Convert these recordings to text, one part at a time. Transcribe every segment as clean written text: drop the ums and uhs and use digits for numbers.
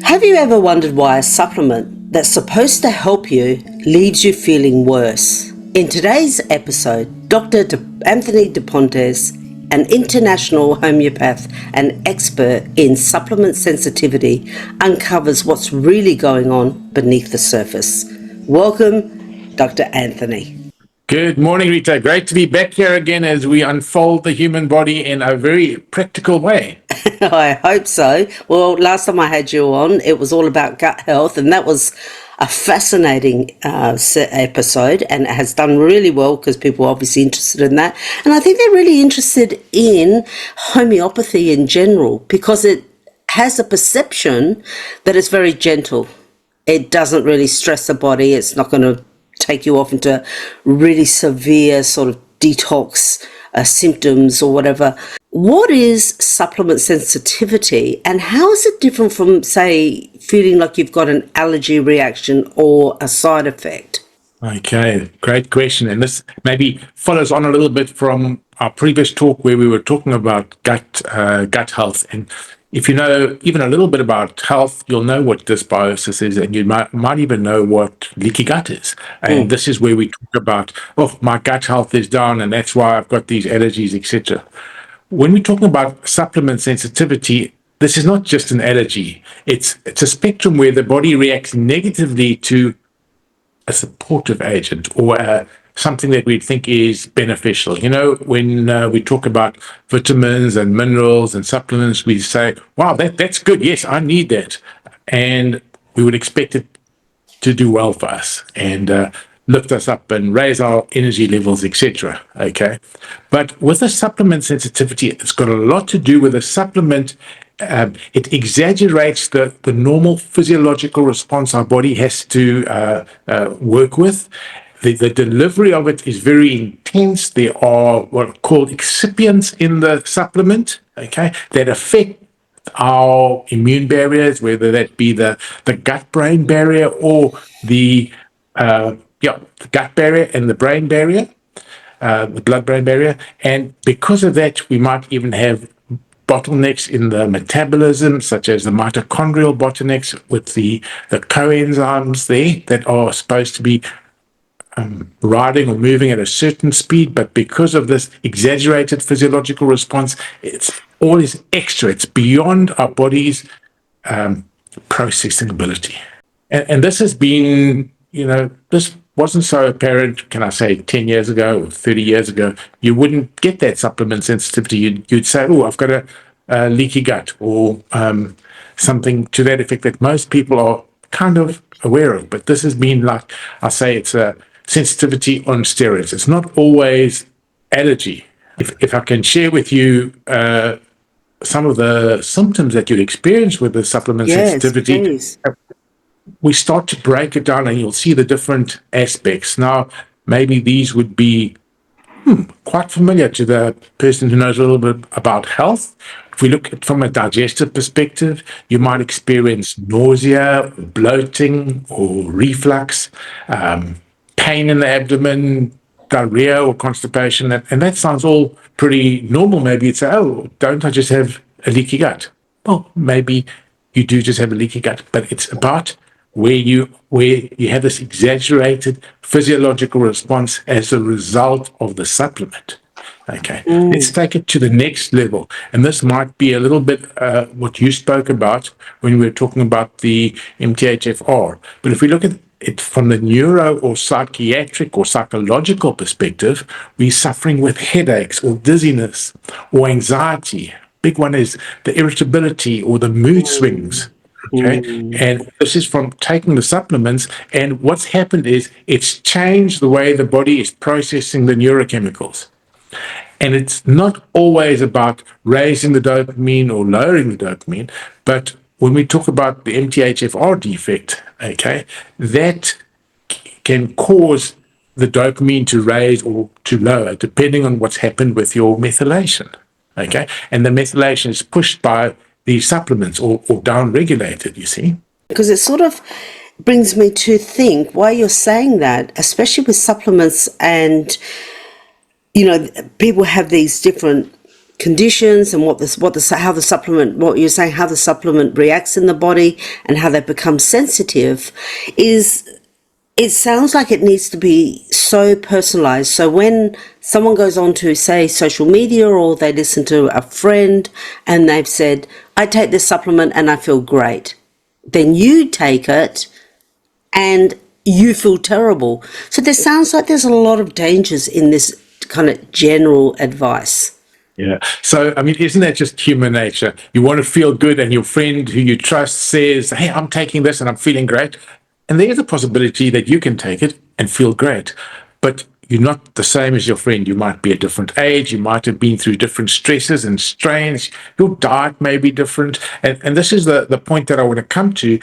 Have you ever wondered why a supplement that's supposed to help you leaves you feeling worse? In today's episode, Anthony de Pontes, an international homeopath and expert in supplement sensitivity, uncovers what's really going on beneath the surface. Welcome, Dr. Anthony. Good morning, Rita. Great to be back here again as we unfold the human body in a very practical way. I hope so. Well, last time I had you on, it was all about gut health, and that was a fascinating episode, and it has done really well because people are obviously interested in that. And I think they're really interested in homeopathy in general because it has a perception that it's very gentle. It doesn't really stress the body. It's not going to take you off into really severe sort of detox symptoms or whatever. What is supplement sensitivity, and how is it different from, say, feeling like you've got an allergy reaction or a side effect? Okay, great question. And this maybe follows on a little bit from our previous talk where we were talking about gut health. And if you know even a little bit about health, you'll know what dysbiosis is, and you might even know what leaky gut is. And this is where we talk about, oh, my gut health is down, and that's why I've got these allergies, etc. When we're talking about supplement sensitivity, this is not just an allergy. It's a spectrum where the body reacts negatively to a supportive agent or something that we think is beneficial. You know, when we talk about vitamins and minerals and supplements, we say, wow, that's good. Yes, I need that. And we would expect it to do well for us and lift us up and raise our energy levels, etc. Okay, but with a supplement sensitivity, it's got a lot to do with a supplement. It exaggerates the normal physiological response our body has to work with. The delivery of it is very intense. There are what are called excipients in the supplement, okay, that affect our immune barriers, whether that be the gut-brain barrier or the the gut barrier and the brain barrier, the blood-brain barrier. And because of that, we might even have bottlenecks in the metabolism, such as the mitochondrial bottlenecks with the coenzymes there that are supposed to be riding or moving at a certain speed, but because of this exaggerated physiological response, it's all this extra. It's beyond our body's processing ability. And this has been, this wasn't so apparent, can I say, 10 years ago or 30 years ago. You wouldn't get that supplement sensitivity. You'd say, oh, I've got a leaky gut or something to that effect that most people are kind of aware of. But this has been, like I say, it's a sensitivity on steroids. It's not always allergy. If I can share with you some of the symptoms that you'd experience with the supplement sensitivity, please. We start to break it down and you'll see the different aspects. Now, maybe these would be quite familiar to the person who knows a little bit about health. If we look at it from a digestive perspective, you might experience nausea, bloating, or reflux, pain in the abdomen, diarrhea or constipation. And that sounds all pretty normal. Maybe you'd say, oh, don't I just have a leaky gut? Well, maybe you do just have a leaky gut, but it's about where you have this exaggerated physiological response as a result of the supplement. Okay, let's take it to the next level. And this might be a little bit what you spoke about when we were talking about the MTHFR. But if we look at it from the neuro or psychiatric or psychological perspective, we're suffering with headaches or dizziness or anxiety. Big one is the irritability or the mood swings. Okay, and this is from taking the supplements. And what's happened is it's changed the way the body is processing the neurochemicals. And it's not always about raising the dopamine or lowering the dopamine, but when we talk about the MTHFR defect, okay, that can cause the dopamine to raise or to lower, depending on what's happened with your methylation, okay? And the methylation is pushed by these supplements or down-regulated, you see. Because it sort of brings me to think why you're saying that, especially with supplements and, people have these different conditions and how the supplement, what you're saying, how the supplement reacts in the body and how they become sensitive, it sounds like it needs to be so personalized. So when someone goes on to, say, social media, or they listen to a friend and they've said, I take this supplement and I feel great, then you take it and you feel terrible. So there sounds like there's a lot of dangers in this kind of general advice. Yeah. So, I mean, isn't that just human nature? You want to feel good, and your friend who you trust says, hey, I'm taking this and I'm feeling great. And there's a possibility that you can take it and feel great. But you're not the same as your friend. You might be a different age. You might have been through different stresses and strains. Your diet may be different. And this is the point that I want to come to.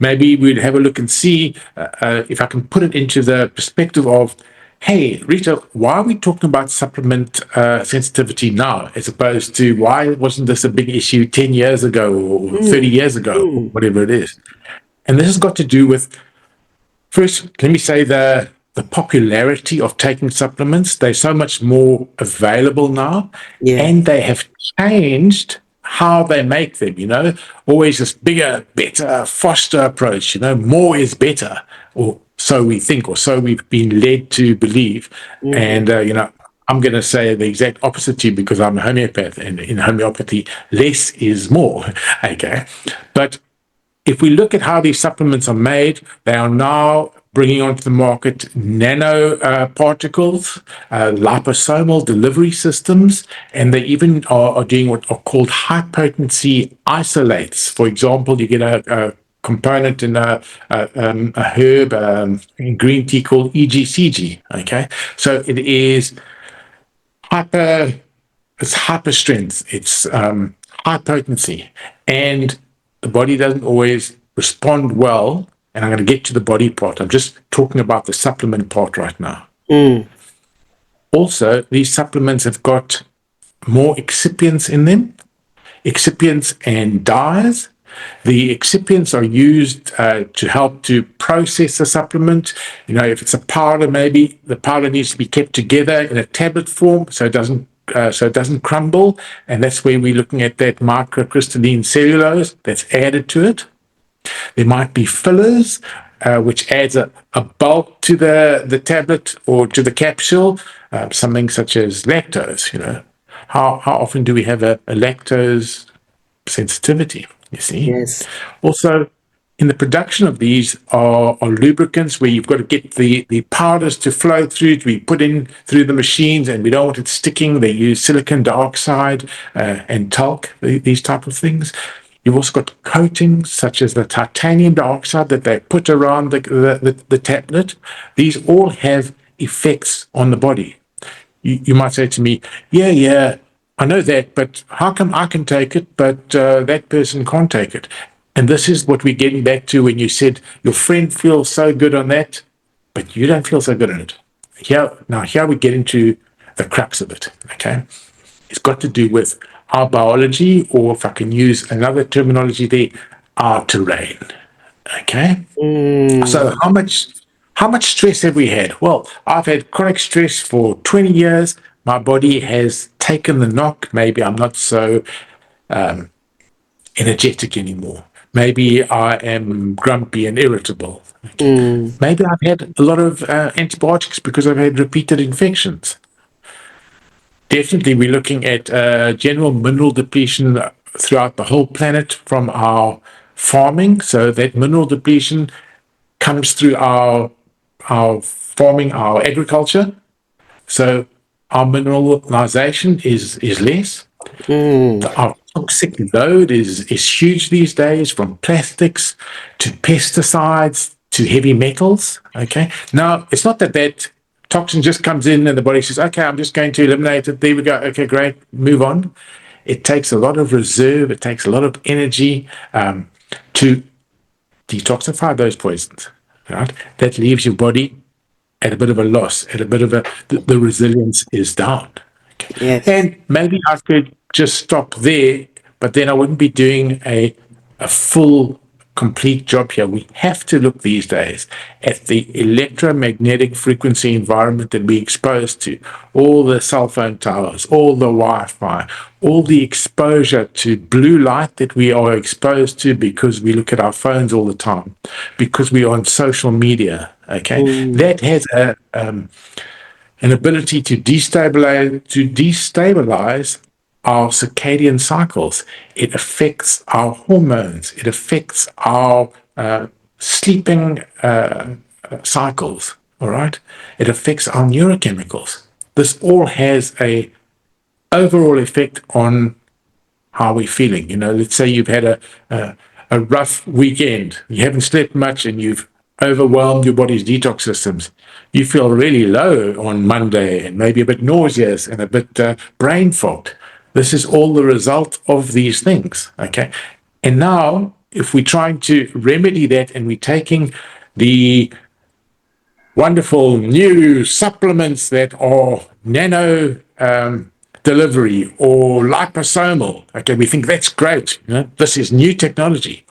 Maybe we'd have a look and see if I can put it into the perspective of, hey, Rita, why are we talking about supplement sensitivity now, as opposed to why wasn't this a big issue 10 years ago or 30 years ago, or whatever it is? And this has got to do with, first, let me say the popularity of taking supplements. They're so much more available now, Yeah. and they have changed how they make them, always this bigger, better, faster approach, more is better, or so we think, or so we've been led to believe. And, I'm going to say the exact opposite to you, because I'm a homeopath, and in homeopathy, less is more. Okay. But if we look at how these supplements are made, they are now bringing onto the market nano particles, liposomal delivery systems, and they even are doing what are called high potency isolates. For example, you get a component in a herb in green tea called EGCG. Okay, so it's hyper strength, it's high potency, and the body doesn't always respond well. And I'm going to get to the body part. I'm just talking about the supplement part right now. Also, these supplements have got more excipients in them, excipients and dyes. The excipients are used to help to process the supplement. If it's a powder, maybe the powder needs to be kept together in a tablet form so it doesn't crumble. And that's where we're looking at that microcrystalline cellulose that's added to it. There might be fillers, which adds a bulk to the tablet or to the capsule, something such as lactose. How often do we have a lactose sensitivity, you see? Yes. Also, in the production of these are lubricants, where you've got to get the powders to flow through, to be put in through the machines, and we don't want it sticking. They use silicon dioxide and talc, these type of things. You've also got coatings such as the titanium dioxide that they put around the tablet. These all have effects on the body. You might say to me, yeah, I know that, but how come I can take it, but that person can't take it? And this is what we're getting back to when you said your friend feels so good on that, but you don't feel so good on it. Here we get into the crux of it, okay? It's got to do with our biology, or if I can use another terminology there, our terrain, okay? So how much stress have we had? Well, I've had chronic stress for 20 years. My body has taken the knock. Maybe I'm not so energetic anymore. Maybe I am grumpy and irritable. Okay. Maybe I've had a lot of antibiotics because I've had repeated infections. Definitely, we're looking at general mineral depletion throughout the whole planet from our farming. So that mineral depletion comes through our farming, our agriculture. So our mineralization is less. Our toxic load is huge these days, from plastics to pesticides to heavy metals. Okay. Now, it's not that toxin just comes in and the body says, okay, I'm just going to eliminate it. There we go. Okay, great. Move on. It takes a lot of reserve. It takes a lot of energy to detoxify those poisons. Right? That leaves your body at a bit of a loss, at a bit of the resilience is down. Okay. Yes. And maybe I could just stop there, but then I wouldn't be doing a full complete job here. We have to look these days at the electromagnetic frequency environment that we're exposed to, all the cell phone towers, all the Wi-Fi, all the exposure to blue light that we are exposed to because we look at our phones all the time, because we are on social media. Okay, that has an ability to destabilize our circadian cycles. It affects our hormones. It affects our sleeping cycles. All right. It affects our neurochemicals. This all has a overall effect on how we're feeling. Let's say you've had a rough weekend, you haven't slept much, and you've overwhelmed your body's detox systems. You feel really low on Monday and maybe a bit nauseous and a bit brain fogged. This is all the result of these things, okay? And now, if we're trying to remedy that and we're taking the wonderful new supplements that are nano delivery or liposomal, okay, we think that's great. This is new technology.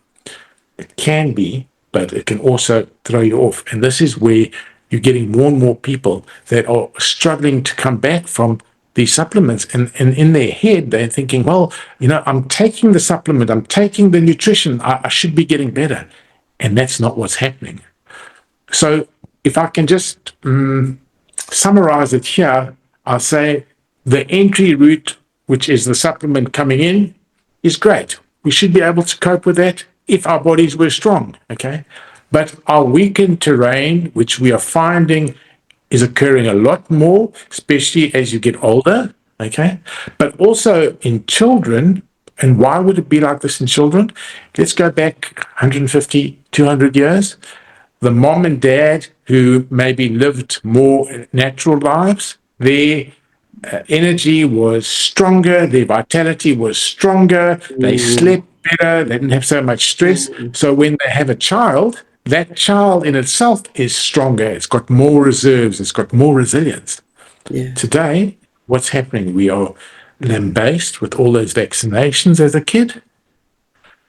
It can be, but it can also throw you off. And this is where you're getting more and more people that are struggling to come back from these supplements. And in their head, they're thinking, well, I'm taking the supplement, I'm taking the nutrition, I should be getting better. And that's not what's happening. So if I can just summarize it here, I'll say the entry route, which is the supplement coming in, is great. We should be able to cope with that if our bodies were strong, okay? But our weakened terrain, which we are finding is occurring a lot more, especially as you get older, okay? But also in children, and why would it be like this in children? Let's go back 150, 200 years. The mom and dad who maybe lived more natural lives, their energy was stronger, their vitality was stronger, they slept better, they didn't have so much stress. So when they have a child, that child in itself is stronger, it's got more reserves, it's got more resilience. Yeah. Today, what's happening? We are lambasted with all those vaccinations as a kid,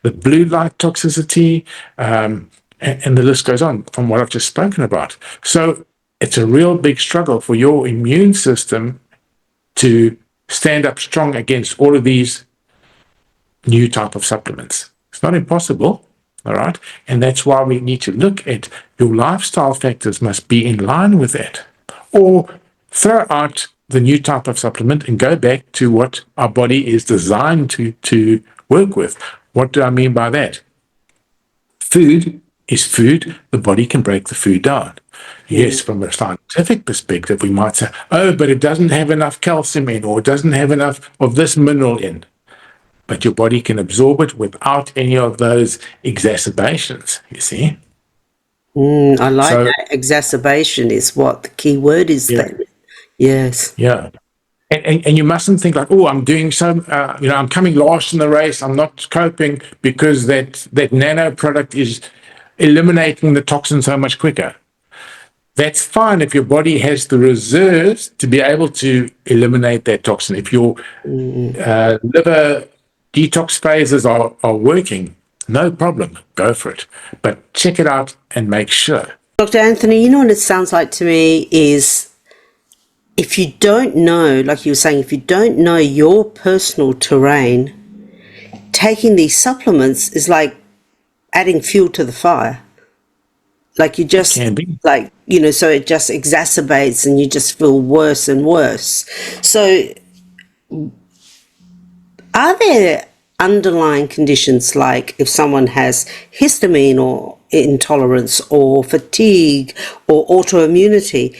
the blue light toxicity, and the list goes on from what I've just spoken about. So it's a real big struggle for your immune system to stand up strong against all of these new type of supplements. It's not impossible, all right? And that's why we need to look at your lifestyle factors must be in line with that. Or throw out the new type of supplement and go back to what our body is designed to work with. What do I mean by that? Food is food. The body can break the food down. Yes, from a scientific perspective, we might say, oh, but it doesn't have enough calcium in, or it doesn't have enough of this mineral in. But your body can absorb it without any of those exacerbations, you see. I like that. Exacerbation is what the key word is then. Yes. Yeah. And you mustn't think like, oh, I'm doing so, I'm coming last in the race, I'm not coping because that nano product is eliminating the toxin so much quicker. That's fine if your body has the reserves to be able to eliminate that toxin. If your liver detox phases are working, no problem, go for it. But check it out and make sure. Dr. Anthony, what it sounds like to me is if you don't know, like you were saying, if you don't know your personal terrain, taking these supplements is like adding fuel to the fire. Like you just, so it just exacerbates and you just feel worse and worse. So are there underlying conditions like if someone has histamine or intolerance or fatigue or autoimmunity,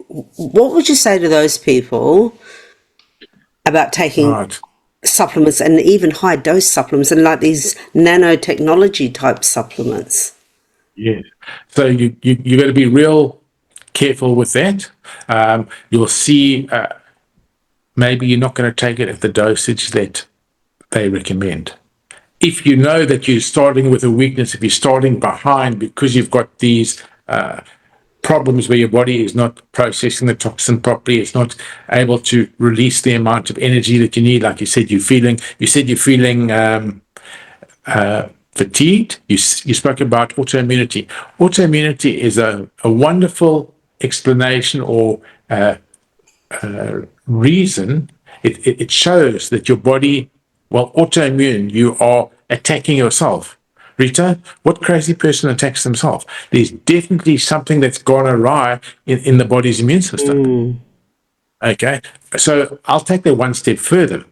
what would you say to those people about taking supplements and even high dose supplements and like these nanotechnology type supplements? Yeah. So you got to be real careful with that. You'll see maybe you're not going to take it at the dosage that they recommend. If you know that you're starting with a weakness, if you're starting behind because you've got these problems where your body is not processing the toxin properly, it's not able to release the amount of energy that you need. Like you said, you're feeling fatigued. You spoke about autoimmunity. Autoimmunity is a wonderful explanation or reason. It shows that your body, well, autoimmune, you are attacking yourself. Rita, what crazy person attacks themselves? There's definitely something that's gone awry in the body's immune system. Okay, so I'll take that one step further.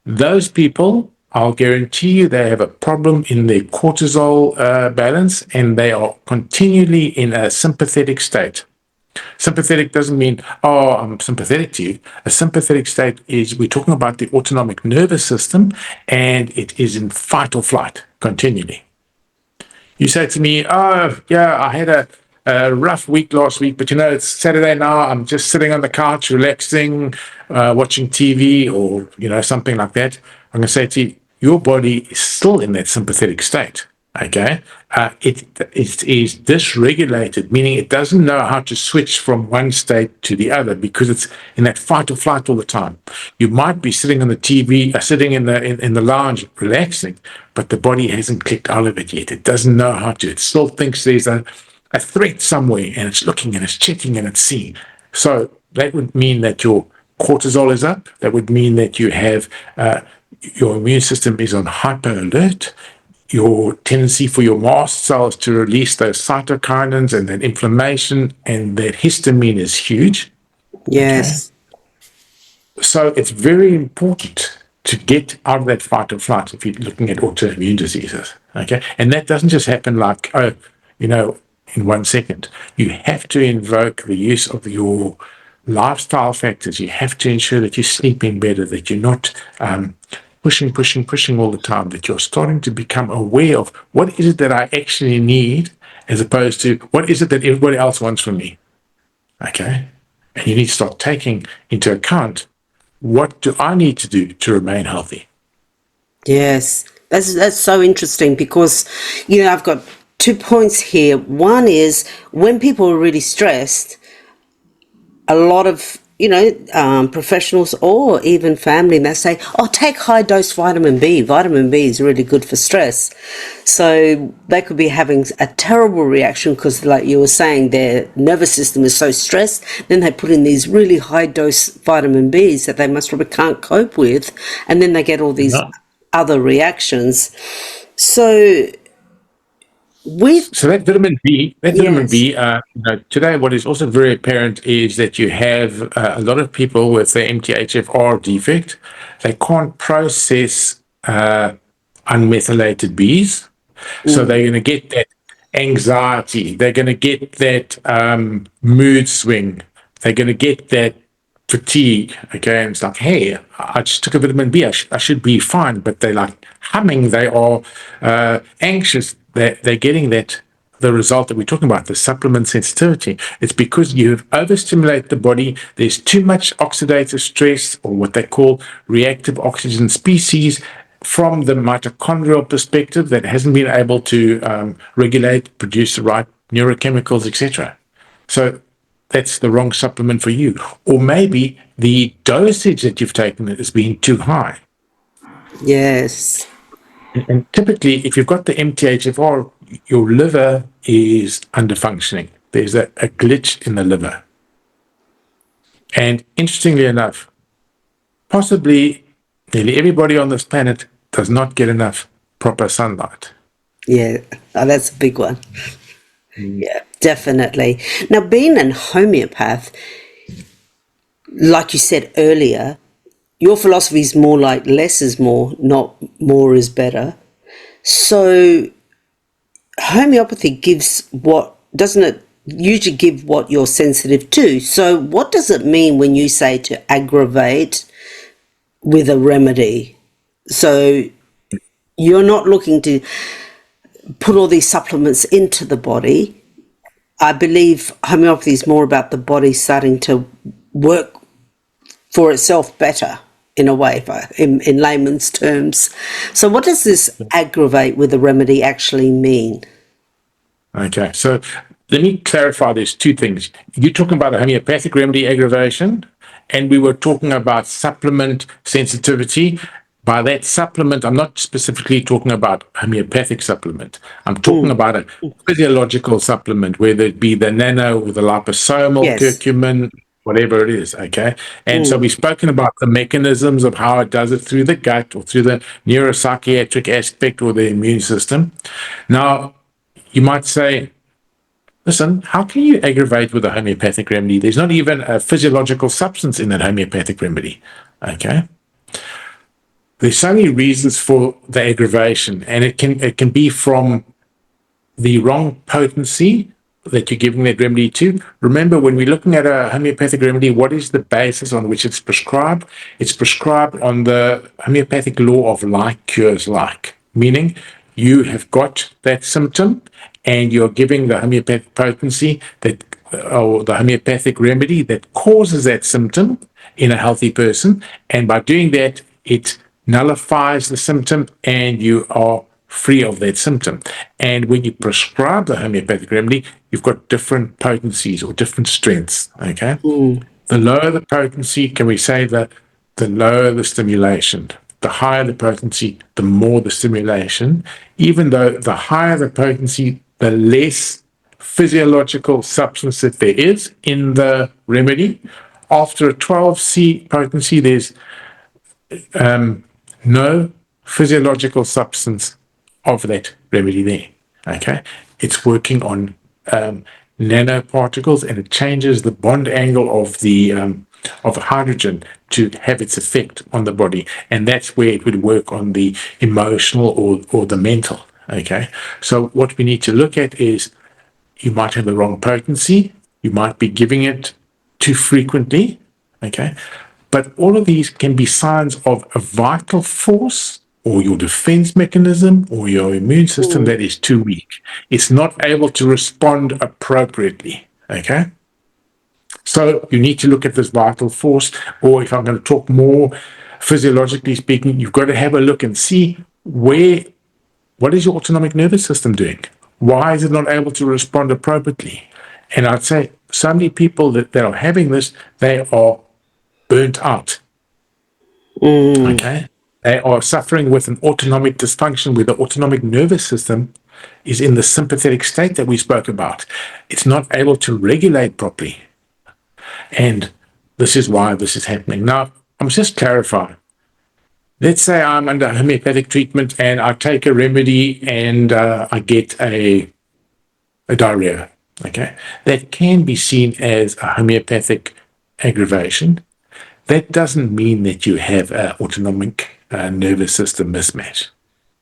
Those people, I'll guarantee you, they have a problem in their cortisol balance, and they are continually in a sympathetic state. Sympathetic doesn't mean, oh, I'm sympathetic to you. A sympathetic state is, we're talking about the autonomic nervous system, and it is in fight or flight continually. You say to me, oh, yeah, I had a rough week last week, but it's Saturday now. I'm just sitting on the couch, relaxing, watching TV or, something like that. I'm going to say to you, your body is still in that sympathetic state. Okay. It is dysregulated, meaning it doesn't know how to switch from one state to the other because it's in that fight or flight all the time. You might be sitting on the TV, sitting in the lounge, relaxing, but the body hasn't clicked out of it yet. It doesn't know how to. It still thinks there's a threat somewhere, and it's looking and it's checking and it's seeing. So that would mean that your cortisol is up. That would mean that you have your immune system is on hyper alert. Your tendency for your mast cells to release those cytokinins and that inflammation and that histamine is huge. Yes. Okay. So it's very important to get out of that fight or flight if you're looking at autoimmune diseases. Okay. And that doesn't just happen like, in 1 second. You have to invoke the use of your lifestyle factors. You have to ensure that you're sleeping better, that you're not pushing all the time, that you're starting to become aware of what is it that I actually need as opposed to what is it that everybody else wants from me. Okay? And you need to start taking into account, what do I need to do to remain healthy? Yes, that's so interesting because, I've got 2 points here. One is when people are really stressed, a lot of professionals or even family, they say, oh, take high dose vitamin B. Vitamin B is really good for stress. So they could be having a terrible reaction because, like you were saying, their nervous system is so stressed. Then they put in these really high dose vitamin Bs that they most probably can't cope with. And then they get all these other reactions. So that vitamin B, today what is also very apparent is that you have a lot of people with the MTHFR defect. They can't process unmethylated Bs. So they're going to get that anxiety. They're going to get that mood swing. They're going to get that fatigue. Okay. And it's like, hey, I just took a vitamin B. I should be fine. But they're like humming. They are anxious. They're getting the result that we're talking about, the supplement sensitivity. It's because you've overstimulated the body. There's too much oxidative stress, or what they call reactive oxygen species, from the mitochondrial perspective that hasn't been able to regulate, produce the right neurochemicals, etc. So that's the wrong supplement for you. Or maybe the dosage that you've taken has been too high. Yes. And typically, if you've got the MTHFR, your liver is underfunctioning. There's a glitch in the liver. And interestingly enough, possibly nearly everybody on this planet does not get enough proper sunlight. Yeah, that's a big one. Yeah, definitely. Now, being a homeopath, like you said earlier, your philosophy is more like less is more, not more is better. So homeopathy gives doesn't it usually give what you're sensitive to? So what does it mean when you say to aggravate with a remedy? So you're not looking to put all these supplements into the body. I believe homeopathy is more about the body starting to work for itself better, in a way, in layman's terms. So what does this aggravate with a remedy actually mean? Okay, so let me clarify. There's two things. You're talking about a homeopathic remedy aggravation, and we were talking about supplement sensitivity. by that supplement, I'm not specifically talking about homeopathic supplement. I'm talking about a physiological supplement, whether it be the nano or the liposomal Yes. curcumin, whatever it is, okay? And so we've spoken about the mechanisms of how it does it through the gut or through the neuropsychiatric aspect or the immune system. Now, you might say, listen, how can you aggravate with a homeopathic remedy? There's not even a physiological substance in that homeopathic remedy, okay? There's so many reasons for the aggravation, and it can be from the wrong potency that you're giving that remedy to. Remember, when we're looking at a homeopathic remedy, what is the basis on which it's prescribed? It's prescribed on the homeopathic law of like cures like, meaning you have got that symptom and you're giving the homeopathic potency that or the homeopathic remedy that causes that symptom in a healthy person. And by doing that, it nullifies the symptom and you are free of that symptom. And when you prescribe the homeopathic remedy, you've got different potencies or different strengths. Okay. The lower the potency, can we say that the lower the stimulation? The higher the potency, the more the stimulation. Even though the higher the potency, the less physiological substance that there is in the remedy. After a 12C potency, there's no physiological substance of that remedy there. Okay, it's working on nanoparticles, and it changes the bond angle of hydrogen to have its effect on the body, and that's where it would work on the emotional or the mental. Okay, so what we need to look at is you might have the wrong potency, you might be giving it too frequently. Okay, but all of these can be signs of a vital force or your defense mechanism or your immune system that is too weak. It's not able to respond appropriately. Okay? So you need to look at this vital force, or if I'm going to talk more physiologically speaking, you've got to have a look and see what is your autonomic nervous system doing? Why is it not able to respond appropriately? And I'd say so many people that are having this, they are burnt out. Okay. They are suffering with an autonomic dysfunction where the autonomic nervous system is in the sympathetic state that we spoke about. It's not able to regulate properly. And this is why this is happening. Now, I must just clarify. Let's say I'm under homeopathic treatment and I take a remedy and I get a diarrhea. Okay. That can be seen as a homeopathic aggravation. That doesn't mean that you have an autonomic nervous system mismatch.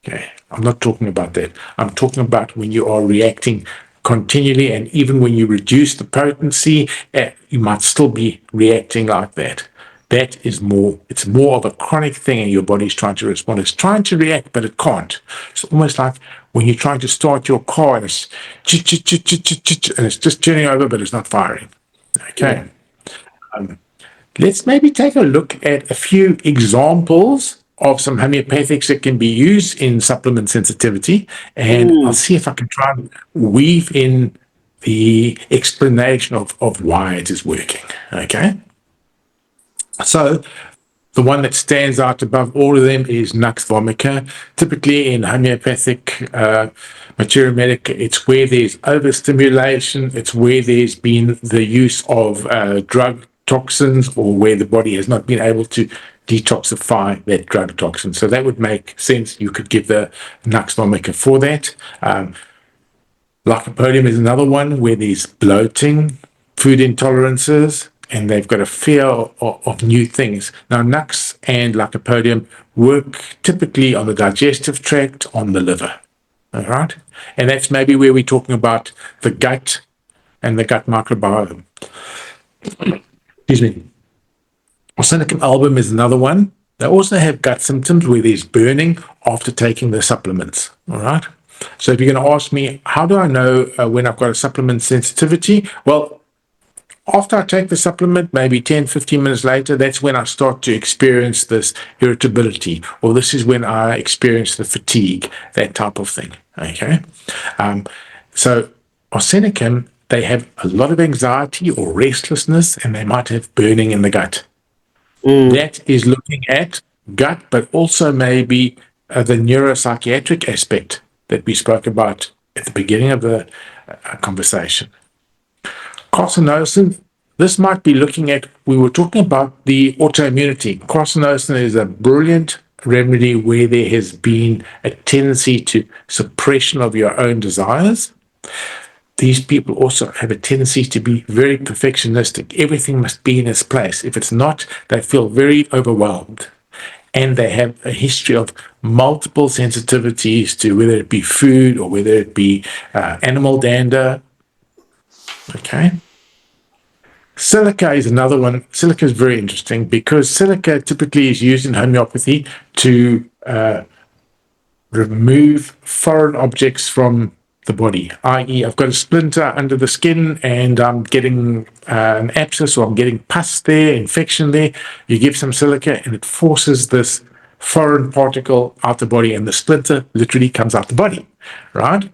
Okay, I'm not talking about that. I'm talking about when you are reacting continually, and even when you reduce the potency, you might still be reacting like that. That is more, it's more of a chronic thing, and your body's trying to respond. It's trying to react, but it can't. It's almost like when you're trying to start your car and it's and it's just turning over, but it's not firing. Okay. Let's maybe take a look at a few examples of some homeopathics that can be used in supplement sensitivity, and I'll see if I can try and weave in the explanation of why it is working. Okay. So the one that stands out above all of them is Nux vomica. Typically in homeopathic materia medica, it's where there's overstimulation, it's where there's been the use of drug toxins, or where the body has not been able to detoxify that drug toxin. So that would make sense. You could give the Nux vomica for that. Lycopodium is another one where there's bloating, food intolerances, and they've got a fear of new things. Now, Nux and Lycopodium work typically on the digestive tract, on the liver. All right? And that's maybe where we're talking about the gut and the gut microbiome. Excuse me. Arsenicum album is another one. They also have gut symptoms where there's burning after taking the supplements. All right? So if you're going to ask me, how do I know when I've got a supplement sensitivity? Well, after I take the supplement, maybe 10, 15 minutes later, that's when I start to experience this irritability, or this is when I experience the fatigue, that type of thing. Okay. So arsenicum, they have a lot of anxiety or restlessness, and they might have burning in the gut. That is looking at gut, but also maybe the neuropsychiatric aspect that we spoke about at the beginning of the conversation. Carcinosin, this might be looking at, we were talking about the autoimmunity. Carcinosin is a brilliant remedy where there has been a tendency to suppression of your own desires. These people also have a tendency to be very perfectionistic. Everything must be in its place. If it's not, they feel very overwhelmed. And they have a history of multiple sensitivities to whether it be food or whether it be animal dander. Okay. Silica is another one. Silica is very interesting because silica typically is used in homeopathy to remove foreign objects from the body, i.e., I've got a splinter under the skin and I'm getting an abscess or I'm getting pus there, infection there. You give some silica and it forces this foreign particle out the body and the splinter literally comes out the body, right?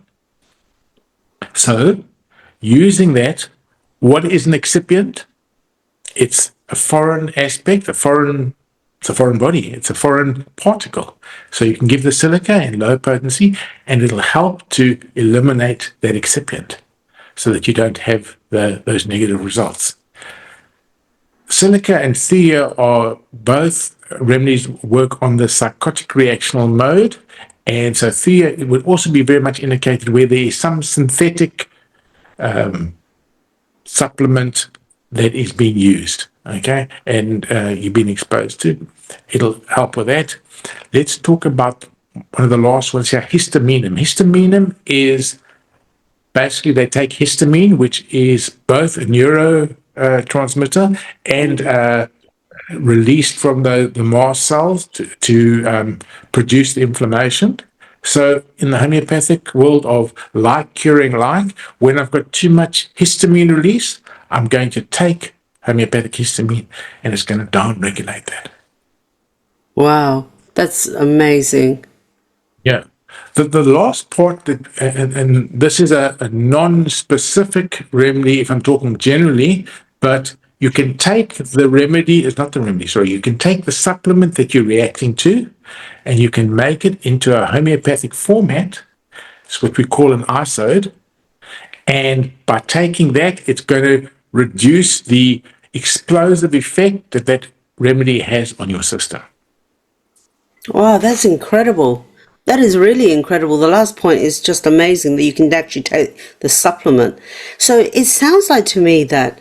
So, using that, what is an excipient? It's a foreign aspect, it's a foreign body, it's a foreign particle. So you can give the silica in low potency and it'll help to eliminate that excipient so that you don't have those negative results. Silica and thea are both remedies work on the psychotic reactional mode. And so thea would also be very much indicated where there is some synthetic supplement that is being used, okay, and you've been exposed to. It'll help with that. Let's talk about one of the last ones here, histamine. Histamine is basically they take histamine, which is both a neurotransmitter and released from the mast cells to produce the inflammation. So in the homeopathic world of like curing like, when I've got too much histamine release, I'm going to take homeopathic histamine and it's going to down-regulate that. Wow, that's amazing. Yeah. The last part, that, and this is a non-specific remedy if I'm talking generally, but you can take the remedy, it's not the remedy, sorry, you can take the supplement that you're reacting to and you can make it into a homeopathic format. It's what we call an isode. And by taking that, it's going to reduce the explosive effect that that remedy has on your system. Wow, that's incredible. That is really incredible. The last point is just amazing that you can actually take the supplement. So it sounds like to me that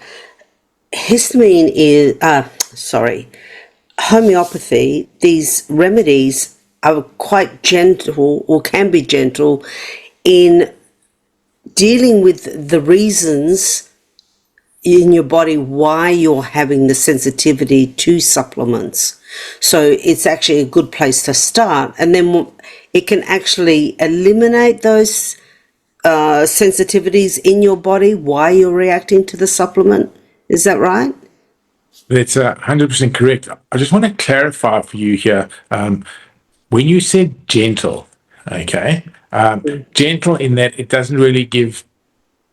histamine is, homeopathy, these remedies are quite gentle or can be gentle in dealing with the reasons in your body why you're having the sensitivity to supplements. So it's actually a good place to start, and then it can actually eliminate those sensitivities in your body why you're reacting to the supplement. Is that right? That's 100% correct. I just want to clarify for you here. When you said gentle, okay, gentle in that it doesn't really give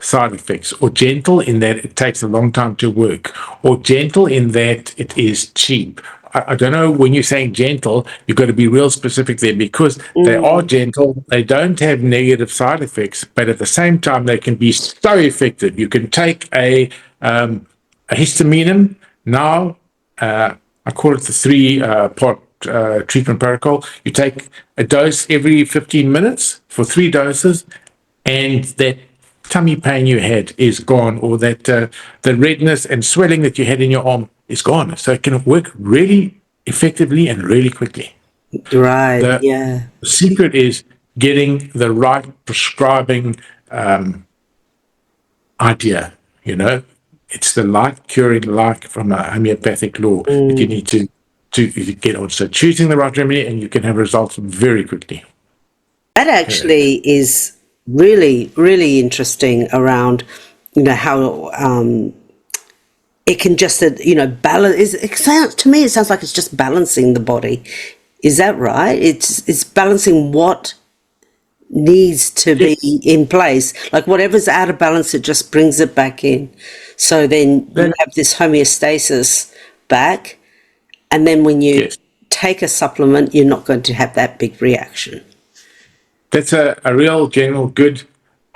side effects, or gentle in that it takes a long time to work, or gentle in that it is cheap. I don't know, when you're saying gentle, you've got to be real specific there because they are gentle, they don't have negative side effects, but at the same time, they can be so effective. You can take a histamine now, I call it the three-part treatment protocol. You take a dose every 15 minutes for 3 doses, and that tummy pain you had is gone, or that the redness and swelling that you had in your arm is gone. So it can work really effectively and really quickly. Right, The yeah. secret is getting the right prescribing idea, you know. It's the like curing like from a homeopathic law that you need to get on. So choosing the right remedy and you can have results very quickly. That actually is really, really interesting around, how it can just, balance. It sounds, to me, it sounds like it's just balancing the body. Is that right? It's balancing what needs to be in place. Like whatever's out of balance, it just brings it back in. So then you have this homeostasis back. And then when you Yes. take a supplement, you're not going to have that big reaction. That's a real general good,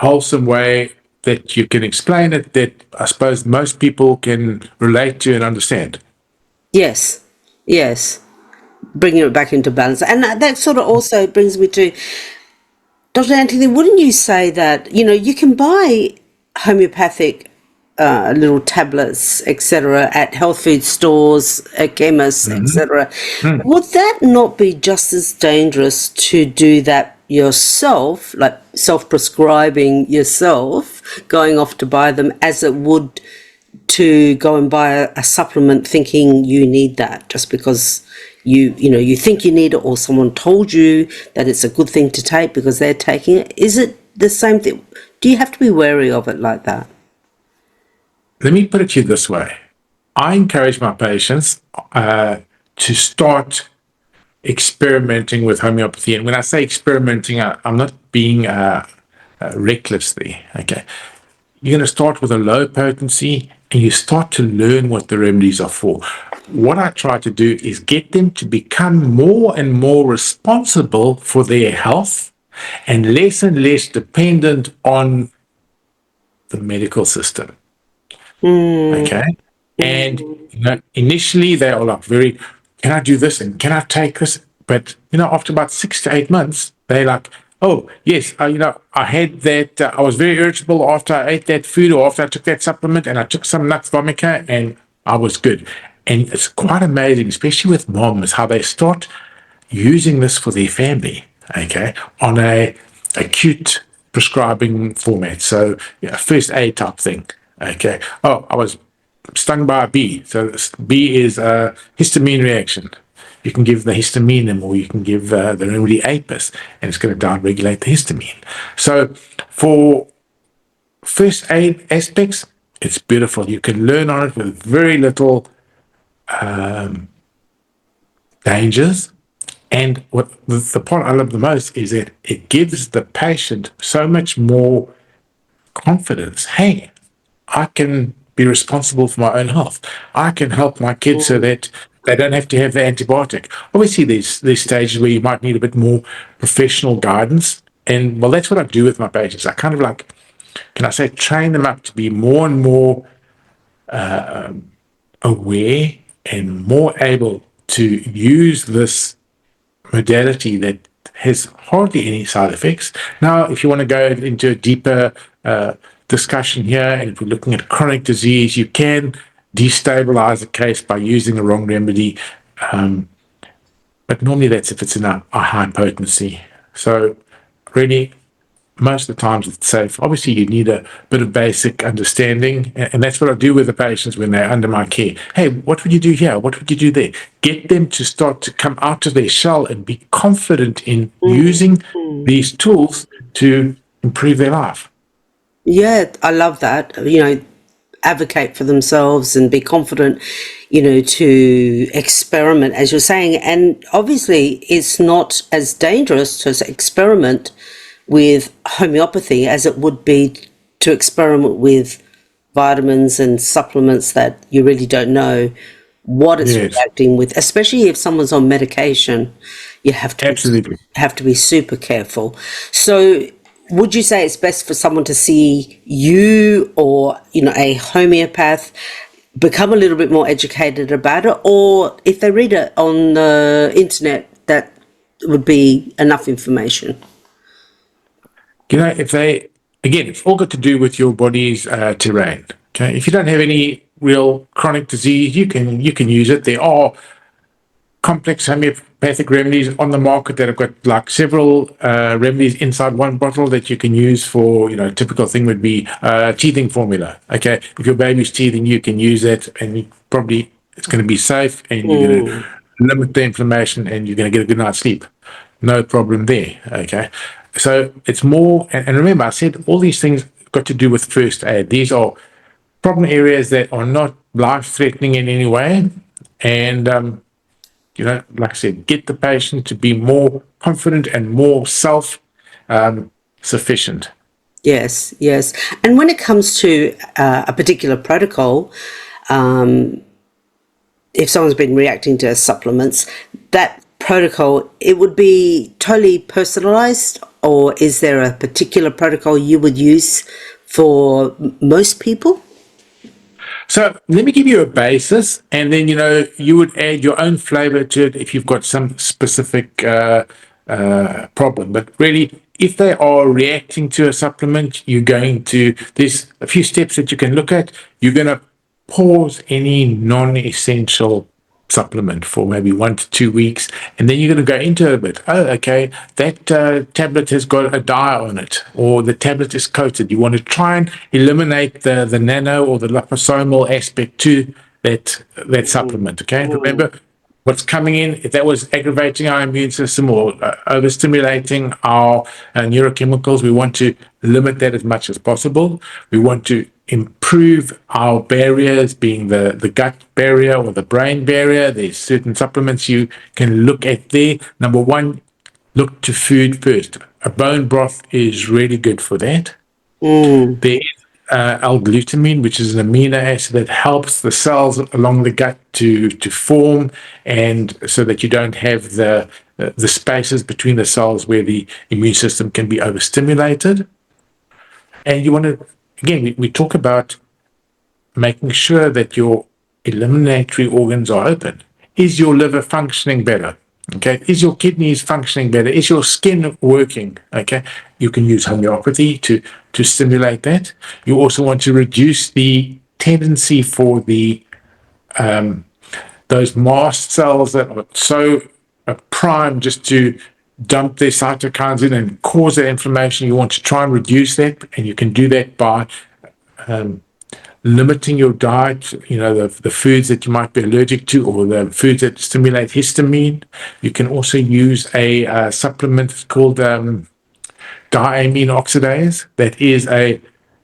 wholesome way that you can explain it, that I suppose most people can relate to and understand. Yes, yes. Bringing it back into balance. And that sort of also brings me to, Dr. Anthony, wouldn't you say that, you can buy homeopathic little tablets, etc., at health food stores, at chemists, etc. Would that not be just as dangerous to do that yourself, like self-prescribing yourself, going off to buy them, as it would to go and buy a supplement thinking you need that just because you think you need it, or someone told you that it's a good thing to take because they're taking it? Is it the same thing? Do you have to be wary of it like that? Let me put it to you this way. I encourage my patients to start experimenting with homeopathy. And when I say experimenting, I'm not being recklessly, okay? You're going to start with a low potency and you start to learn what the remedies are for. What I try to do is get them to become more and more responsible for their health and less dependent on the medical system. Okay. And initially they are like very, can I do this and can I take this? But after about 6 to 8 months, they're like, oh yes, I had that. I was very irritable after I ate that food or after I took that supplement, and I took some nut vomica and I was good. And it's quite amazing, especially with moms, how they start using this for their family. Okay, on a acute prescribing format. So first aid type thing. Okay. Oh, I was stung by a bee. So bee is a histamine reaction. You can give the histamine or you can give the remedy apis, and it's going to downregulate the histamine. So for first aid aspects, it's beautiful. You can learn on it with very little dangers. And what the part I love the most is that it gives the patient so much more confidence. Hey, I can be responsible for my own health. I can help my kids so that they don't have to have the antibiotic. Obviously, there's stages where you might need a bit more professional guidance. And well, that's what I do with my patients. I kind of like, can I say, train them up to be more and more aware and more able to use this modality that has hardly any side effects. Now, if you want to go into a deeper discussion here, and if we're looking at chronic disease, you can destabilize the case by using the wrong remedy. But normally that's if it's in a high potency. So really, most of the times it's safe. Obviously, you need a bit of basic understanding, and that's what I do with the patients when they're under my care. Hey, what would you do here? What would you do there? Get them to start to come out of their shell and be confident in using these tools to improve their life. Yeah, I love that. Advocate for themselves and be confident, to experiment, as you're saying. And obviously, it's not as dangerous to experiment with homeopathy as it would be to experiment with vitamins and supplements that you really don't know what it's reacting with, especially if someone's on medication. You have to be super careful. So would you say it's best for someone to see you or a homeopath, become a little bit more educated about it, or if they read it on the internet, that would be enough information? It's all got to do with your body's terrain. Okay, if you don't have any real chronic disease, you can use it. There are complex homeopathic remedies on the market that have got like several remedies inside one bottle that you can use for, typical thing would be teething formula. Okay, if your baby's teething, you can use it, and it's going to be safe, and you're going to limit the inflammation, and you're going to get a good night's sleep. No problem there. Okay, so it's more, and remember, I said all these things got to do with first aid. These are problem areas that are not life-threatening in any way, and like I said, get the patient to be more confident and more self-sufficient. Yes, yes. And when it comes to a particular protocol, if someone's been reacting to supplements, that protocol, it would be totally personalized, or is there a particular protocol you would use for most people? So let me give you a basis, and then you would add your own flavor to it if you've got some specific problem. But really, if they are reacting to a supplement, there's a few steps that you can look at. You're going to pause any non-essential supplement for maybe 1 to 2 weeks, and then you're going to go into it a bit. Oh, okay, that tablet has got a dye on it, or the tablet is coated. You want to try and eliminate the nano or the liposomal aspect to that supplement. Okay, remember what's coming in. If that was aggravating our immune system or overstimulating our neurochemicals, we want to limit that as much as possible. We want to improve our barriers, being the gut barrier or the brain barrier. There's certain supplements you can look at there. Number one, look to food first. A bone broth is really good for that. There is L-glutamine, which is an amino acid that helps the cells along the gut to form, and so that you don't have the spaces between the cells where the immune system can be overstimulated. And you want to, again, we talk about making sure that your eliminatory organs are open. Is your liver functioning better? Okay. Is your kidneys functioning better? Is your skin working? Okay. You can use homeopathy to stimulate that. You also want to reduce the tendency for those mast cells that are so primed just to dump their cytokines in and cause that inflammation. You want to try and reduce that, and you can do that by limiting your diet, the foods that you might be allergic to, or the foods that stimulate histamine. You can also use a supplement called diamine oxidase. That is a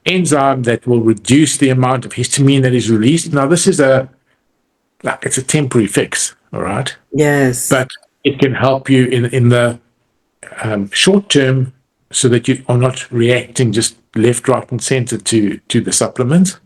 enzyme that will reduce the amount of histamine that is released. Now, this is it's a temporary fix, all right? Yes. But it can help you in the short term, so that you are not reacting just left, right, and center to the supplements.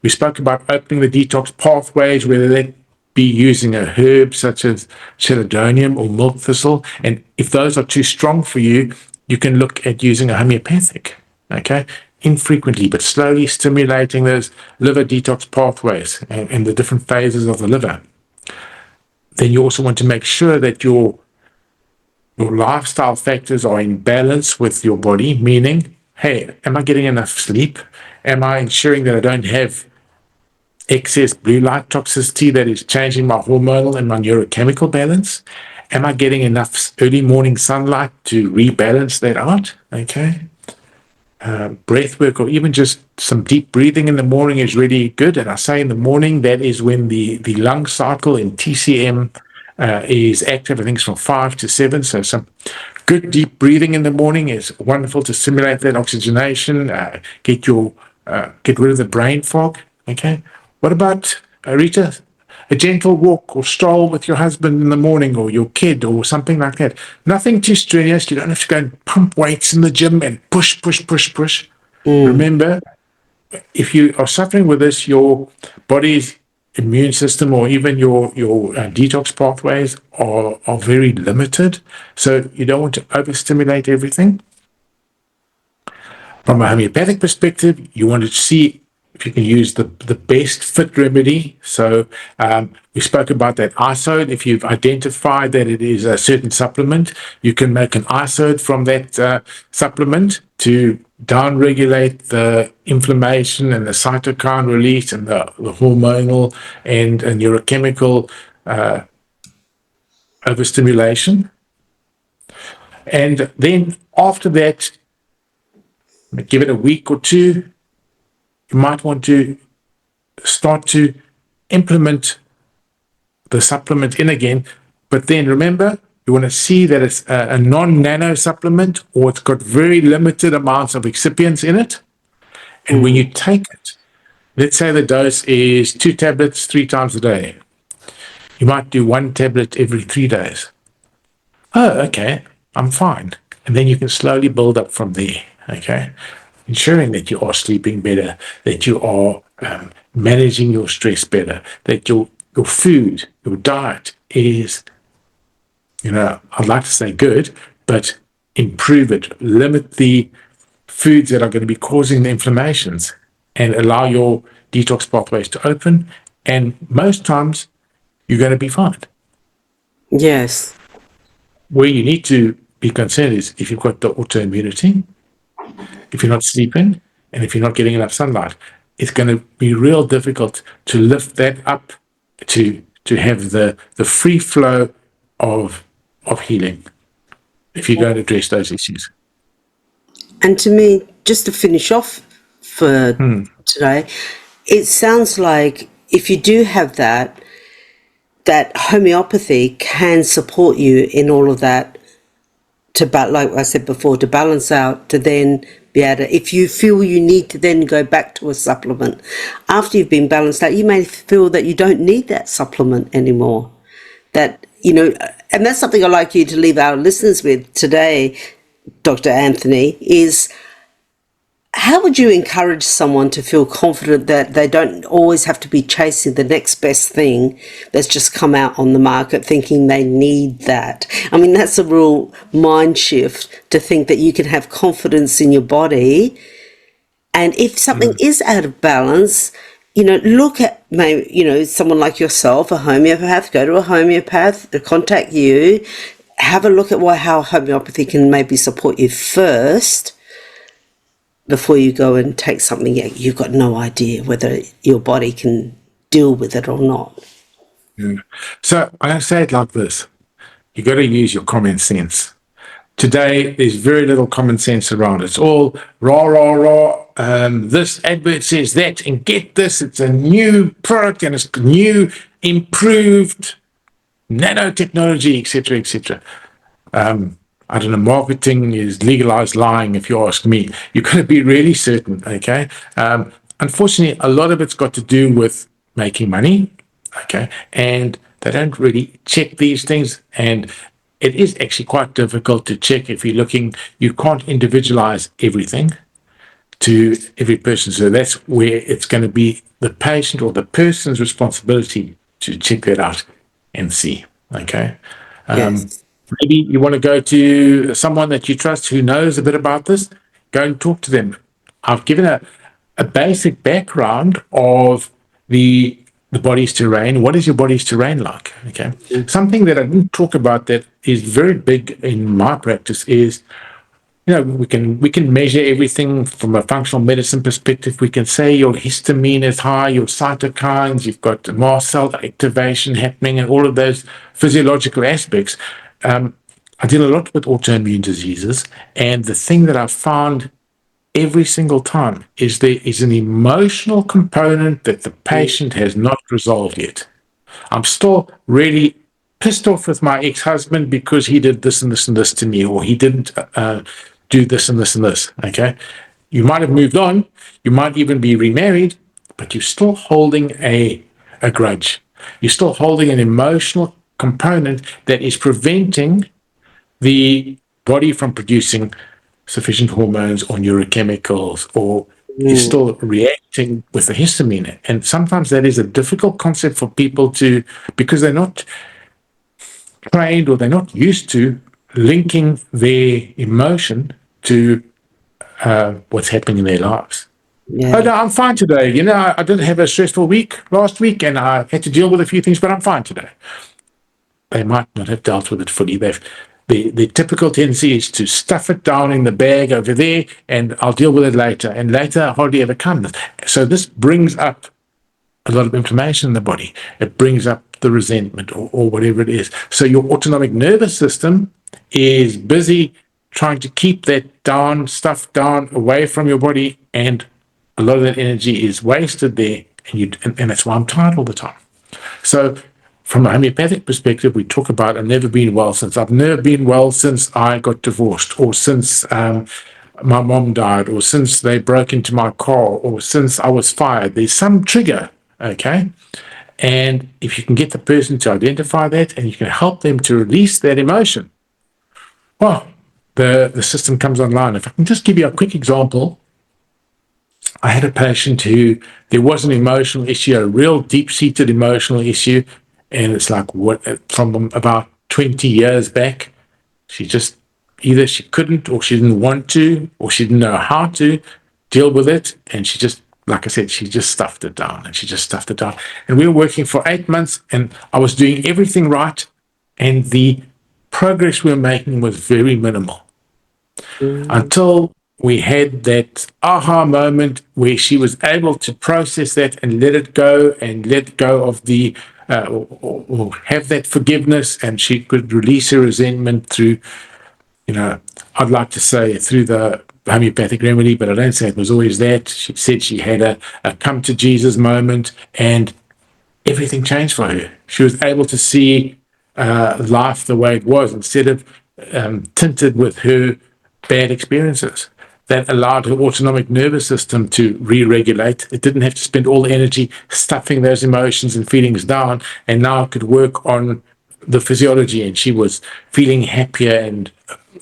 We spoke about opening the detox pathways, whether that be using a herb such as chelidonium or milk thistle. And if those are too strong for you, you can look at using a homeopathic, okay? Infrequently, but slowly stimulating those liver detox pathways and the different phases of the liver. Then you also want to make sure that your lifestyle factors are in balance with your body, meaning, hey, am I getting enough sleep? Am I ensuring that I don't have excess blue light toxicity that is changing my hormonal and my neurochemical balance? Am I getting enough early morning sunlight to rebalance that out? Okay. Breath work, or even just some deep breathing in the morning, is really good. And I say in the morning, that is when the lung cycle in TCM is active. I think it's from 5 to 7. So some good deep breathing in the morning is wonderful to stimulate that oxygenation, get rid of the brain fog. Okay. What about, Rita? A gentle walk or stroll with your husband in the morning, or your kid, or something like that. Nothing too strenuous. You don't have to go and pump weights in the gym and push. Remember, if you are suffering with this, your body's immune system, or even your detox pathways are very limited. So you don't want to overstimulate everything. From a homeopathic perspective, you want to see if you can use the best fit remedy. So we spoke about that isode. If you've identified that it is a certain supplement, you can make an isode from that supplement to downregulate the inflammation and the cytokine release and the hormonal and neurochemical overstimulation. And then after that, give it a week or two, you might want to start to implement the supplement in again. But then remember, you want to see that it's a non-nano supplement, or it's got very limited amounts of excipients in it. And when you take it, let's say the dose is 2 tablets 3 times a day. You might do 1 tablet every 3 days. Oh, okay, I'm fine. And then you can slowly build up from there, okay? Ensuring that you are sleeping better, that you are managing your stress better, that your food, your diet is I'd like to say good, but improve it, limit the foods that are going to be causing the inflammations, and allow your detox pathways to open. And most times, you're going to be fine. Yes. Where you need to be concerned is if you've got the autoimmunity, if you're not sleeping, and if you're not getting enough sunlight. It's going to be real difficult to lift that up to have the free flow of healing if you don't address those issues. And to me, just to finish off for today, it sounds like if you do have that homeopathy can support you in all of that, like I said before, to balance out, to then be able to, if you feel you need to then go back to a supplement after you've been balanced out, you may feel that you don't need that supplement anymore. That, and that's something I'd like you to leave our listeners with today, Dr. Anthony, is how would you encourage someone to feel confident that they don't always have to be chasing the next best thing that's just come out on the market thinking they need that? I mean, that's a real mind shift to think that you can have confidence in your body. And if something is out of balance, look at maybe, someone like yourself, a homeopath, go to a homeopath, contact you, have a look at how homeopathy can maybe support you first before you go and take something you've got no idea whether your body can deal with it or not. Yeah. So I say it like this. You got to use your common sense. Today, there's very little common sense around. It's all rah, rah, rah. This advert says that, and get this, it's a new product, and it's new, improved nanotechnology, etc., etc. I don't know, marketing is legalized lying, if you ask me. You've got to be really certain, okay? Unfortunately, a lot of it's got to do with making money, okay? And they don't really check these things. And it is actually quite difficult to check if you're looking, you can't individualize everything to every person. So that's where it's going to be the patient or the person's responsibility to check that out and see, okay? Yes. Maybe you want to go to someone that you trust who knows a bit about this. Go and talk to them. I've given a basic background of the body's terrain. What is your body's terrain like? Okay. Something that I didn't talk about that is very big in my practice is, we can measure everything from a functional medicine perspective. We can say your histamine is high, your cytokines, you've got mast cell activation happening, and all of those physiological aspects. I deal a lot with autoimmune diseases, and the thing that I've found every single time is there is an emotional component that the patient has not resolved yet. I'm still really pissed off with my ex-husband because he did this and this and this to me, or he didn't do this and this and this, okay? You might have moved on, you might even be remarried, but you're still holding a grudge. You're still holding an emotional component that is preventing the body from producing sufficient hormones or neurochemicals, or is still reacting with the histamine. And sometimes that is a difficult concept for people because they're not trained or they're not used to linking their emotion to what's happening in their lives. Yeah. Oh, no, I'm fine today. I didn't have a stressful week last week and I had to deal with a few things, but I'm fine today. They might not have dealt with it fully. The typical tendency is to stuff it down in the bag over there and I'll deal with it later. And later hardly ever comes. So this brings up a lot of inflammation in the body. It brings up the resentment or whatever it is. So your autonomic nervous system is busy trying to keep that stuff down away from your body, and a lot of that energy is wasted there, and that's why I'm tired all the time. So from a homeopathic perspective, we talk about I've never been well since. I've never been well since I got divorced, or since my mom died, or since they broke into my car, or since I was fired. There's some trigger, okay? And if you can get the person to identify that and you can help them to release that emotion, well, the system comes online. If I can just give you a quick example, I had a patient who there was an emotional issue, a real deep-seated emotional issue, and it's like from about 20 years back. She just either she couldn't or she didn't want to or she didn't know how to deal with it. And she just, like I said, she just stuffed it down and she just stuffed it down. And we were working for 8 months and I was doing everything right. And the progress we were making was very minimal until we had that aha moment where she was able to process that and let it go and let go of the or have that forgiveness, and she could release her resentment through, I'd like to say through the homeopathic remedy, but I don't say it was always that. She said she had a come to Jesus moment, and everything changed for her. She was able to see life the way it was instead of tinted with her bad experiences. That allowed her autonomic nervous system to re-regulate. It didn't have to spend all the energy stuffing those emotions and feelings down, and now it could work on the physiology, and she was feeling happier, and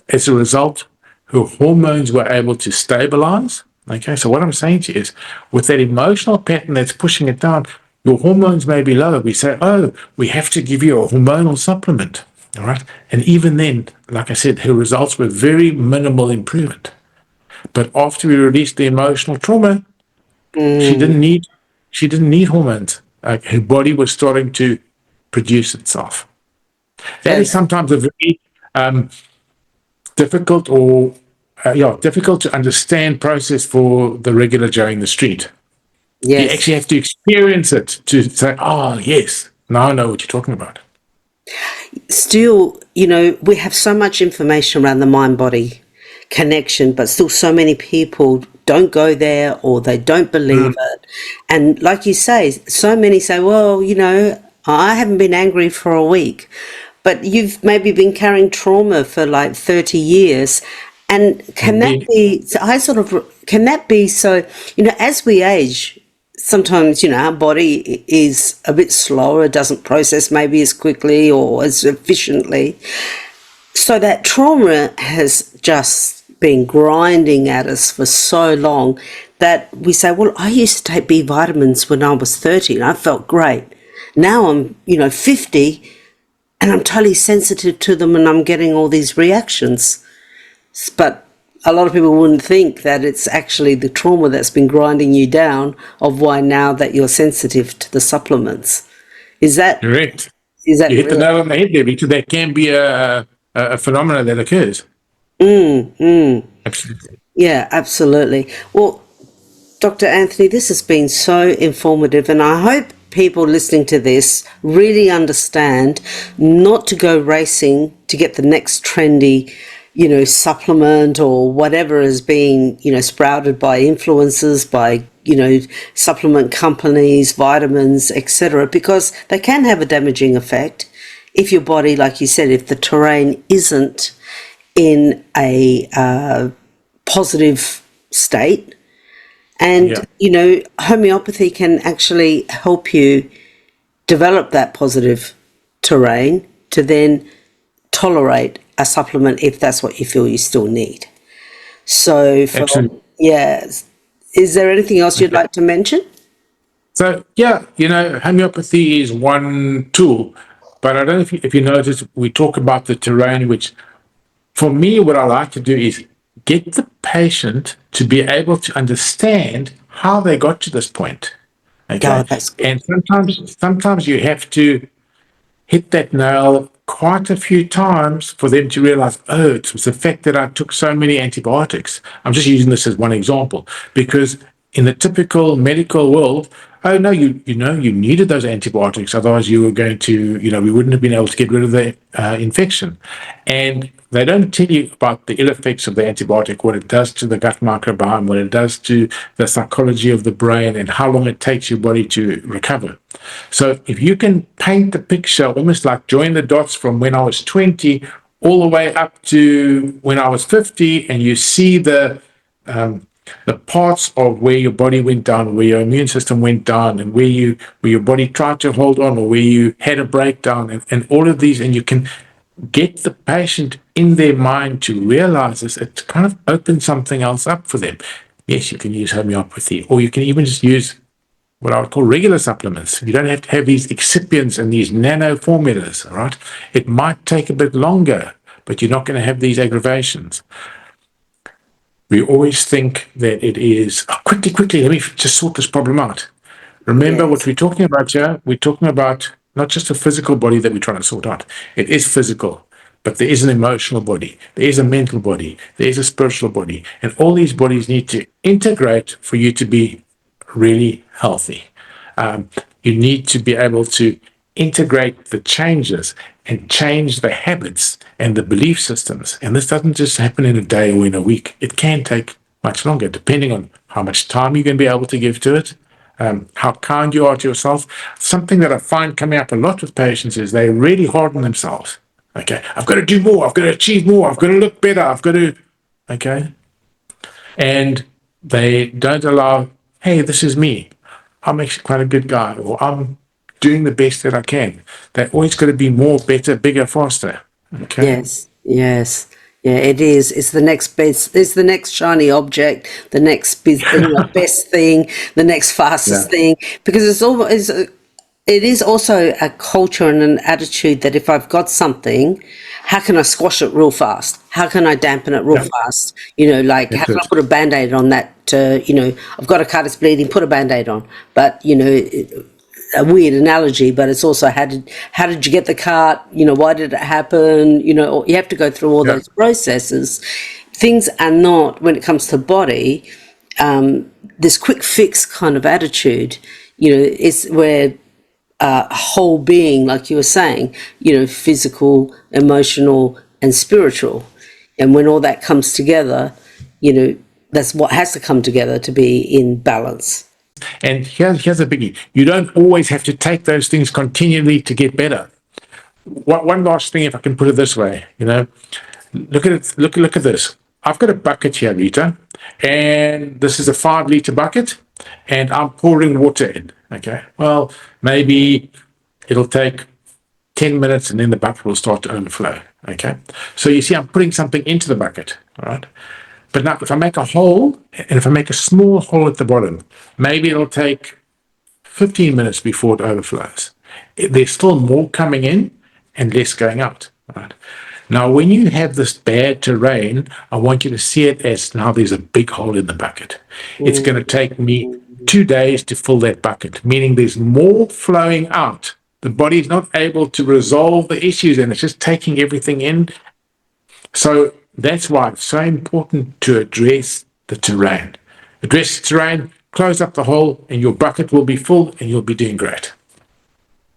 as a result, her hormones were able to stabilize. Okay, so what I'm saying to you is, with that emotional pattern that's pushing it down, your hormones may be lower. We say, oh, we have to give you a hormonal supplement. All right. And even then, like I said, her results were very minimal improvement. But after we released the emotional trauma, she Mm, didn't need she didn't need hormones. Her body was starting to produce itself. That is that's, sometimes a very difficult or difficult to understand process for the regular Joe in the street. You yes. actually have to experience it to say, oh, yes, now I know what you're talking about. Still, we have so much information around the mind body connection, but still so many people don't go there or they don't believe Mm. it. And like you say, so many say, well, I haven't been angry for a week, but you've maybe been carrying trauma for like 30 years. And can that Indeed. be, so I sort of, can that be so, as we age, sometimes our body is a bit slower, doesn't process maybe as quickly or as efficiently, so that trauma has just been grinding at us for so long that we say, well, I used to take B vitamins when I was 30 and I felt great. Now I'm 50 and I'm totally sensitive to them and I'm getting all these reactions. But a lot of people wouldn't think that it's actually the trauma that's been grinding you down of why now that you're sensitive to the supplements. Is that Correct. is that You hit the real? nail on the head there, because that can be a phenomenon that occurs. Absolutely. Yeah, absolutely. Well, Dr. Anthony, this has been so informative, and I hope people listening to this really understand not to go racing to get the next trendy, supplement or whatever is being, sprouted by influencers, by, supplement companies, vitamins, etc., because they can have a damaging effect if your body, like you said, if the terrain isn't in a positive state. And, Yeah. homeopathy can actually help you develop that positive terrain to then tolerate a supplement if that's what you feel you still need. So, Absolutely. yeah, is there anything else you'd Okay. like to mention? So, yeah, homeopathy is one tool, but I don't know if you notice, we talk about the terrain, which for me, what I like to do is get the patient to be able to understand how they got to this point. Oh, Okay. that's good. And sometimes you have to hit that nail quite a few times for them to realize, oh, it was the fact that I took so many antibiotics. I'm just using this as one example, because in the typical medical world, oh no, you needed those antibiotics, otherwise you were going to, we wouldn't have been able to get rid of the infection. And they don't tell you about the ill effects of the antibiotic, what it does to the gut microbiome, what it does to the psychology of the brain, and how long it takes your body to recover. So if you can paint the picture, almost like join the dots from when I was 20 all the way up to when I was 50, and you see the parts of where your body went down, where your immune system went down, and where your body tried to hold on, or where you had a breakdown, and all of these, and you can get the patient in their mind to realize this, it kind of opens something else up for them. Yes, you can use homeopathy, or you can even just use what I would call regular supplements. You don't have to have these excipients and these nano formulas, all right? It might take a bit longer, but you're not going to have these aggravations. We always think that it is, quickly, let me just sort this problem out. Remember what we're talking about here? We're talking about not just a physical body that we're trying to sort out. It is physical, but there is an emotional body. There is a mental body. There is a spiritual body. And all these bodies need to integrate for you to be really healthy. You need to be able to integrate the changes and change the habits and the belief systems. And this doesn't just happen in a day or in a week. It can take much longer, depending on how much time you're going to be able to give to it, how kind you are to yourself. Something that I find coming up a lot with patients is they really harden themselves. Okay, I've got to do more. I've got to achieve more. I've got to look better. I've got to, okay. And they don't allow, hey, this is me. I'm actually quite a good guy, or I'm doing the best that I can. They're always going to be more, better, bigger, faster. Okay. Yes. Yeah, it is. It's the next best. It's the next shiny object, the next best thing, the next fastest thing. Because it is also a culture and an attitude that if I've got something, how can I squash it real fast? How can I dampen it real fast? Like how can I put a Band-Aid on that? I've got a cut, it's bleeding, put a Band-Aid on. But, a weird analogy, but it's also how did you get the cut? Why did it happen? You have to go through all those processes. Things are not, when it comes to body, this quick fix kind of attitude, is where whole being, like you were saying, physical, emotional, and spiritual. And when all that comes together, that's what has to come together to be in balance. And here's a biggie. You don't always have to take those things continually to get better. One last thing, if I can put it this way, look at it. Look at this. I've got a bucket here, Rita, and this is a 5-liter bucket, and I'm pouring water in. Okay. Well, maybe it'll take 10 minutes, and then the bucket will start to overflow. Okay. So you see, I'm putting something into the bucket. All right. But now, if I make a hole, and if I make a small hole at the bottom, maybe it'll take 15 minutes before it overflows. There's still more coming in and less going out. Right? Now, when you have this bad terrain, I want you to see it as now there's a big hole in the bucket. It's going to take me 2 days to fill that bucket, meaning there's more flowing out. The body's not able to resolve the issues, and it's just taking everything in. So that's why it's so important to address the terrain. Address the terrain, close up the hole, and your bucket will be full and you'll be doing great.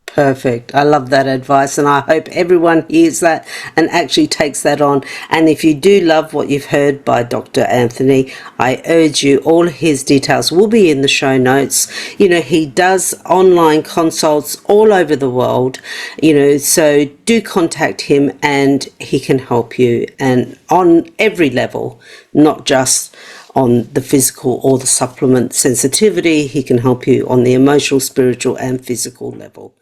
Perfect. I love that advice, and I hope everyone hears that and actually takes that on. And if you do love what you've heard by Dr. Anthony, I urge you, all his details will be in the show notes. He does online consults all over the world, so do contact him and he can help you, and on every level, not just on the physical or the supplement sensitivity. He can help you on the emotional, spiritual and physical level.